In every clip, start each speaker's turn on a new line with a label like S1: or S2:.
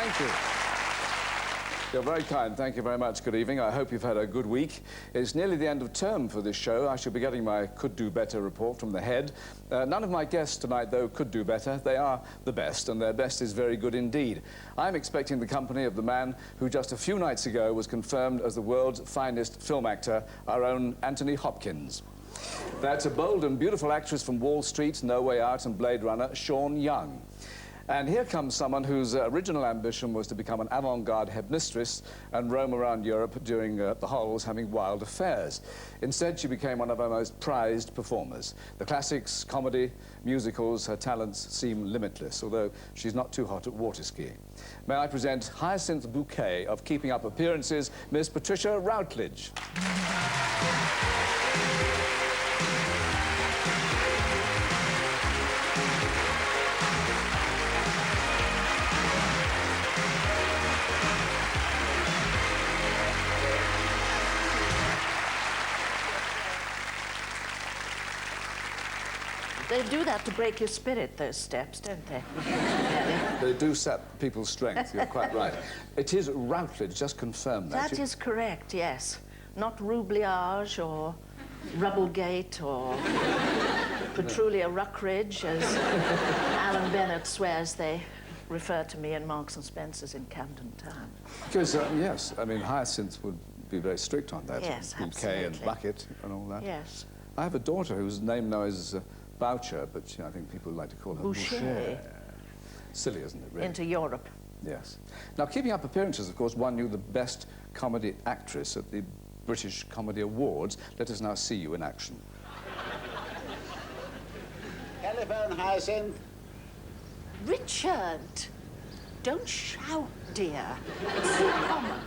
S1: Thank you. You're very kind. Thank you very much. Good evening. I hope you've had a good week. It's nearly the end of term for this show. I shall be getting my Could Do Better report from the head. None of my guests tonight, though, could do better. They are the best, and their best is very good indeed. I'm expecting the company of the man who just a few nights ago was confirmed as the world's finest film actor, our own Anthony Hopkins. That's a bold and beautiful actress from Wall Street, No Way Out and Blade Runner, Sean Young. And here comes someone whose original ambition was to become an avant-garde headmistress and roam around Europe during the Halls having wild affairs. Instead, she became one of our most prized performers. The classics, comedy, musicals, her talents seem limitless, although she's not too hot at water skiing. May I present Hyacinth Bouquet of Keeping Up Appearances, Miss Patricia Routledge.
S2: They do that to break your spirit, those steps, don't they?
S1: They do sap people's strength, you're quite right. It is Routledge, just confirm that.
S2: That is correct, yes. Not Routledge or Rubblegate or Petrulia Ruckridge, as Alan Bennett swears they refer to me in Marks and Spencer's in Camden Town.
S1: Because, yes, I mean, Hyacinth would be very strict on that.
S2: Yes,
S1: Bouquet
S2: absolutely.
S1: and bucket and all that.
S2: Yes.
S1: I have a daughter whose name now is Boucher, but I think people like to call her
S2: Bouquet.
S1: Silly, isn't it, really?
S2: Into Europe.
S1: Yes. Now, Keeping Up Appearances, of course, won you the Best Comedy Actress at the British Comedy Awards. Let us now see you in action.
S3: Telephone, Hyacinth.
S2: Richard, don't shout, dear. It's so common.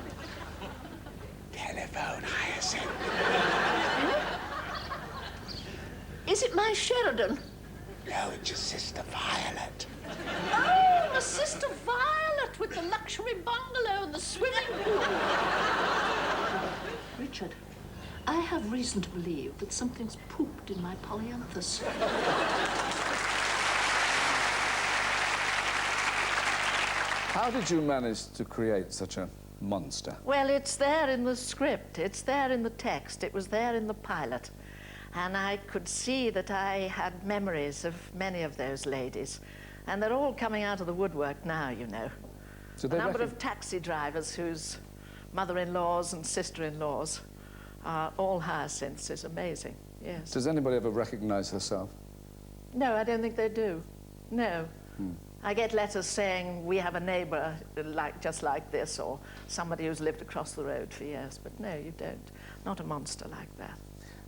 S3: Telephone, Hyacinth.
S2: Is it my Sheridan?
S3: No, it's your sister Violet.
S2: Oh, my sister Violet with the luxury bungalow and the swimming pool. Richard, I have reason to believe that something's pooped in my polyanthus.
S1: How did you manage to create such a monster?
S2: Well, it's there in the script. It's there in the text. It was there in the pilot. And I could see that I had memories of many of those ladies. And they're all coming out of the woodwork now, you know.
S1: So
S2: a number of taxi drivers whose mother-in-laws and sister-in-laws are all Hyacinths is amazing, yes.
S1: Does anybody ever recognize herself?
S2: No, I don't think they do. No. I get letters saying we have a neighbor just like this, or somebody who's lived across the road for years. But no, you don't. Not a monster like that.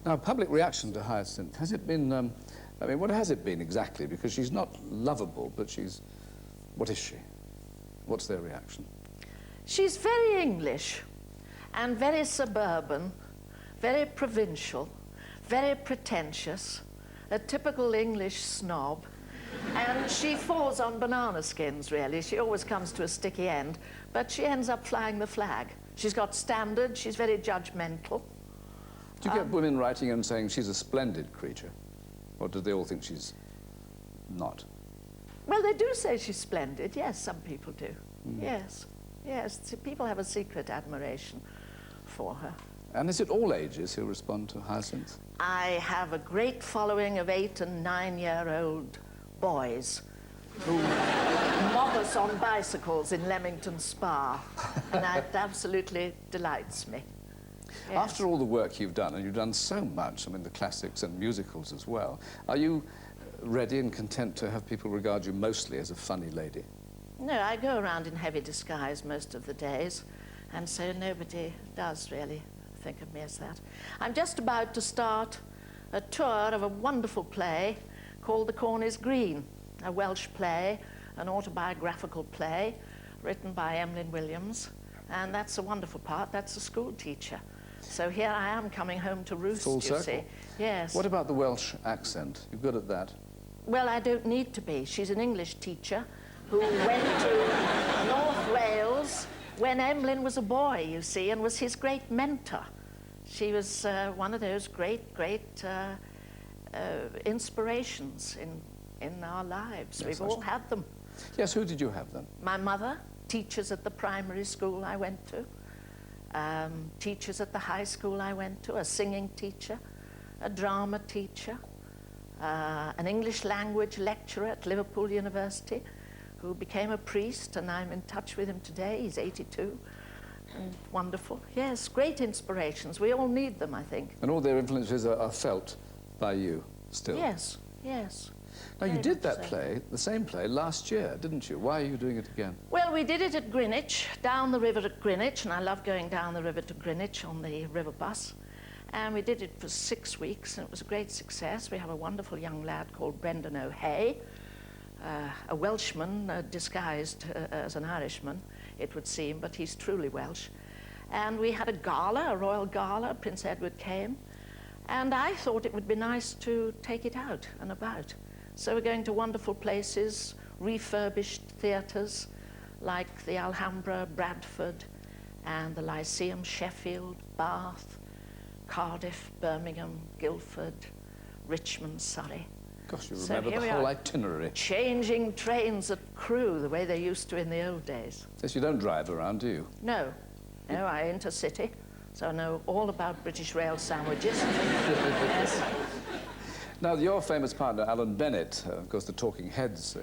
S1: Now, public reaction to Hyacinth, has it been, I mean, what has it been exactly? Because she's not lovable, but she's, what is she? What's their reaction?
S2: She's very English and very suburban, very provincial, very pretentious, a typical English snob, and she falls on banana skins, really. She always comes to a sticky end, but she ends up flying the flag. She's got standards, she's very judgmental.
S1: Do you get women writing and saying she's a splendid creature? Or do they all think she's not?
S2: Well, they do say she's splendid. Yes, some people do. Yes, yes. People have a secret admiration for her.
S1: And is it all ages who respond to Hyacinth?
S2: I have a great following of 8- and 9-year-old boys who mob us on bicycles in Leamington Spa. And that absolutely delights me. Yes.
S1: After all the work you've done, and you've done so much, I mean, the classics and musicals as well, are you ready and content to have people regard you mostly as a funny lady?
S2: No, I go around in heavy disguise most of the days, and so nobody does really think of me as that. I'm just about to start a tour of a wonderful play called The Corn is Green, a Welsh play, an autobiographical play written by Emlyn Williams, and that's a wonderful part. That's a school teacher. So here I am coming home to roost,
S1: Full
S2: you
S1: circle.
S2: see. Yes.
S1: What about the Welsh accent? You're good at that?
S2: Well, I don't need to be. She's an English teacher who went to North Wales when Emlyn was a boy, you see, and was his great mentor. She was one of those great inspirations in our lives.
S1: Yes,
S2: We've all had them.
S1: Yes, who did you have then?
S2: My mother, teachers at the primary school I went to, teachers at the high school I went to, a singing teacher, a drama teacher, an English language lecturer at Liverpool University who became a priest, and I'm in touch with him today. He's 82 and wonderful. Yes, great inspirations. We all need them, I think.
S1: And all their influences are felt by you still?
S2: Yes, yes.
S1: Now, you
S2: Very
S1: did
S2: much
S1: that
S2: so.
S1: play, the same play, last year, didn't you? Why are you doing it again?
S2: Well, we did it at Greenwich, down the river at Greenwich, and I love going down the river to Greenwich on the river bus. And we did it for 6 weeks, and it was a great success. We have a wonderful young lad called Brendan O'Hay, a Welshman disguised as an Irishman, it would seem, but he's truly Welsh. And we had a gala, a royal gala. Prince Edward came, and I thought it would be nice to take it out and about. So we're going to wonderful places, refurbished theatres like the Alhambra, Bradford, and the Lyceum, Sheffield, Bath, Cardiff, Birmingham, Guildford, Richmond, Surrey.
S1: Gosh, you
S2: So
S1: remember
S2: here
S1: the
S2: we
S1: whole
S2: are.
S1: itinerary.
S2: Changing trains at Crewe the way they used to in the old days.
S1: Yes, you don't drive around, do you?
S2: No, I intercity, so I know all about British rail sandwiches. Yes.
S1: Now, your famous partner, Alan Bennett, of course, the Talking Heads,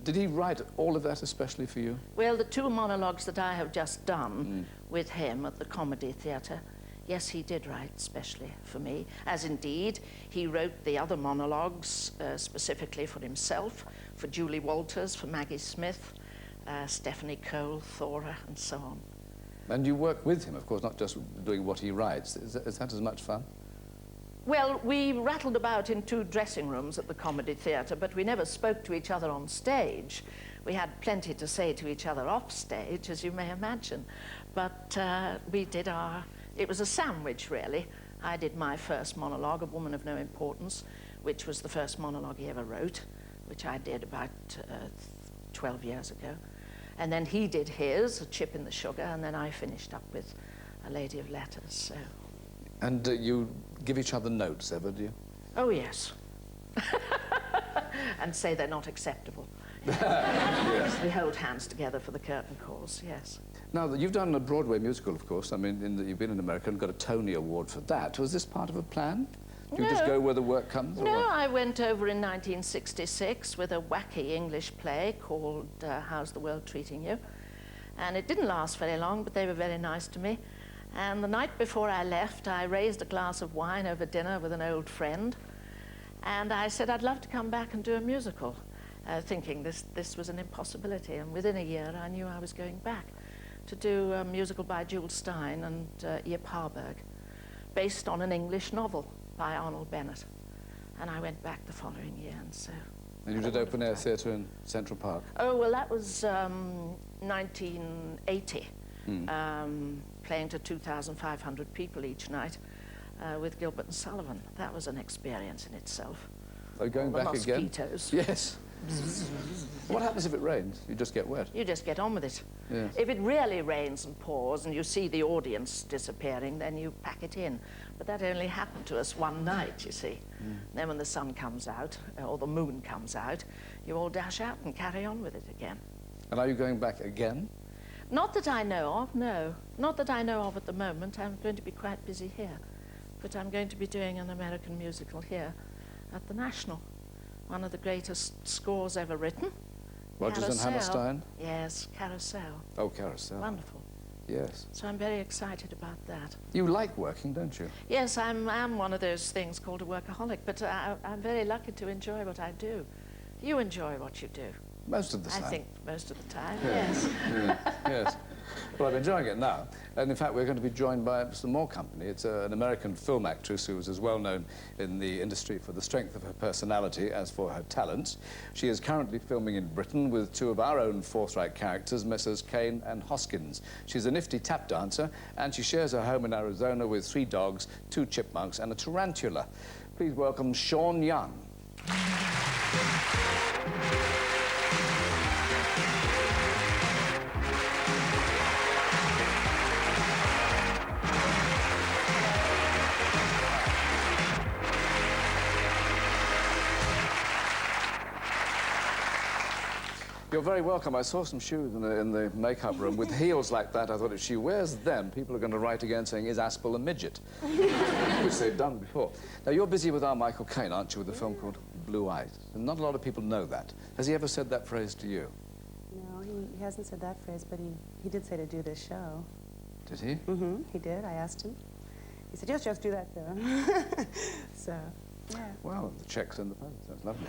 S1: did he write all of that especially for you?
S2: Well, the 2 monologues that I have just done with him at the Comedy Theatre, yes, he did write specially for me, as indeed he wrote the other monologues specifically for himself, for Julie Walters, for Maggie Smith, Stephanie Cole, Thora, and so on.
S1: And you work with him, of course, not just doing what he writes. Is that as much fun?
S2: Well, we rattled about in 2 dressing rooms at the Comedy Theatre, but we never spoke to each other on stage. We had plenty to say to each other off stage, as you may imagine. But we did it was a sandwich, really. I did my first monologue, A Woman of No Importance, which was the first monologue he ever wrote, which I did about 12 years ago. And then he did his, A Chip in the Sugar, and then I finished up with A Lady of Letters, so...
S1: And you give each other notes ever, do you?
S2: Oh, yes. And say they're not acceptable.
S1: Yes.
S2: We hold hands together for the curtain calls, yes.
S1: Now, you've done a Broadway musical, of course. I mean, you've been in America and got a Tony Award for that. Was this part of a plan? Do you just go where the work comes? Or
S2: No,
S1: what?
S2: I went over in 1966 with a wacky English play called How's the World Treating You? And it didn't last very long, but they were very nice to me. And the night before I left, I raised a glass of wine over dinner with an old friend. And I said, I'd love to come back and do a musical, thinking this was an impossibility. And within a year, I knew I was going back to do a musical by Jules Stein and Yip Harburg, based on an English novel by Alan Bennett. And I went back the following year, and so...
S1: And you did open-air theatre in Central Park?
S2: Oh, well, that was 1980. Playing to 2,500 people each night with Gilbert and Sullivan. That was an experience in itself.
S1: Are you going
S2: All the
S1: back again?
S2: mosquitoes.
S1: Yes. What happens if it rains? You just get wet?
S2: You just get on with it.
S1: Yes.
S2: If it really rains and pours and you see the audience disappearing, then you pack it in. But that only happened to us one night, you see. Then when the sun comes out, or the moon comes out, you all dash out and carry on with it again.
S1: And are you going back again?
S2: Not that I know of, no. Not that I know of at the moment. I'm going to be quite busy here. But I'm going to be doing an American musical here at the National. One of the greatest scores ever written.
S1: Rodgers and
S2: Carousel.
S1: Hammerstein?
S2: Yes, Carousel.
S1: Oh, Carousel.
S2: Wonderful.
S1: Yes.
S2: So I'm very excited about that.
S1: You like working, don't you?
S2: Yes, I'm one of those things called a workaholic, but I'm very lucky to enjoy what I do. You enjoy what you do.
S1: Most of the time.
S2: I think most of the time,
S1: Yes.
S2: yes.
S1: Yes. Well, I'm enjoying it now. And in fact, we're going to be joined by some more company. It's an American film actress who is as well known in the industry for the strength of her personality as for her talents. She is currently filming in Britain with 2 of our own forthright characters, Messrs. Kane and Hoskins. She's a nifty tap dancer, and she shares her home in Arizona with 3 dogs, 2 chipmunks, and a tarantula. Please welcome Sean Young. You're very welcome. I saw some shoes in the makeup room with heels like that. I thought if she wears them, people are going to write again saying, is Aspel a midget? Which they've done before. Now, you're busy with our Michael Caine, aren't you, with a film called Blue Eyes? And not a lot of people know that. Has he ever said that phrase to you?
S4: No, he hasn't said that phrase, but he did say to do this show.
S1: Did he?
S4: Mm-hmm, he did. I asked him. He said, yes, just do that show. So, yeah.
S1: Well, the check's in the post. That's lovely.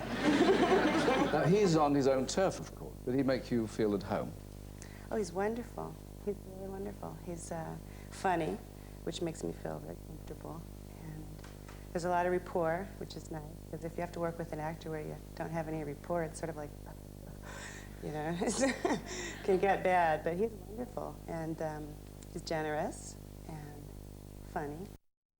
S1: Now, he's on his own turf, of course. Did he make you feel at home?
S4: Oh, he's wonderful. He's really wonderful. He's funny, which makes me feel very comfortable. And there's a lot of rapport, which is nice, because if you have to work with an actor where you don't have any rapport, it's sort of like, you know, it can get bad. But he's wonderful, and he's generous and funny.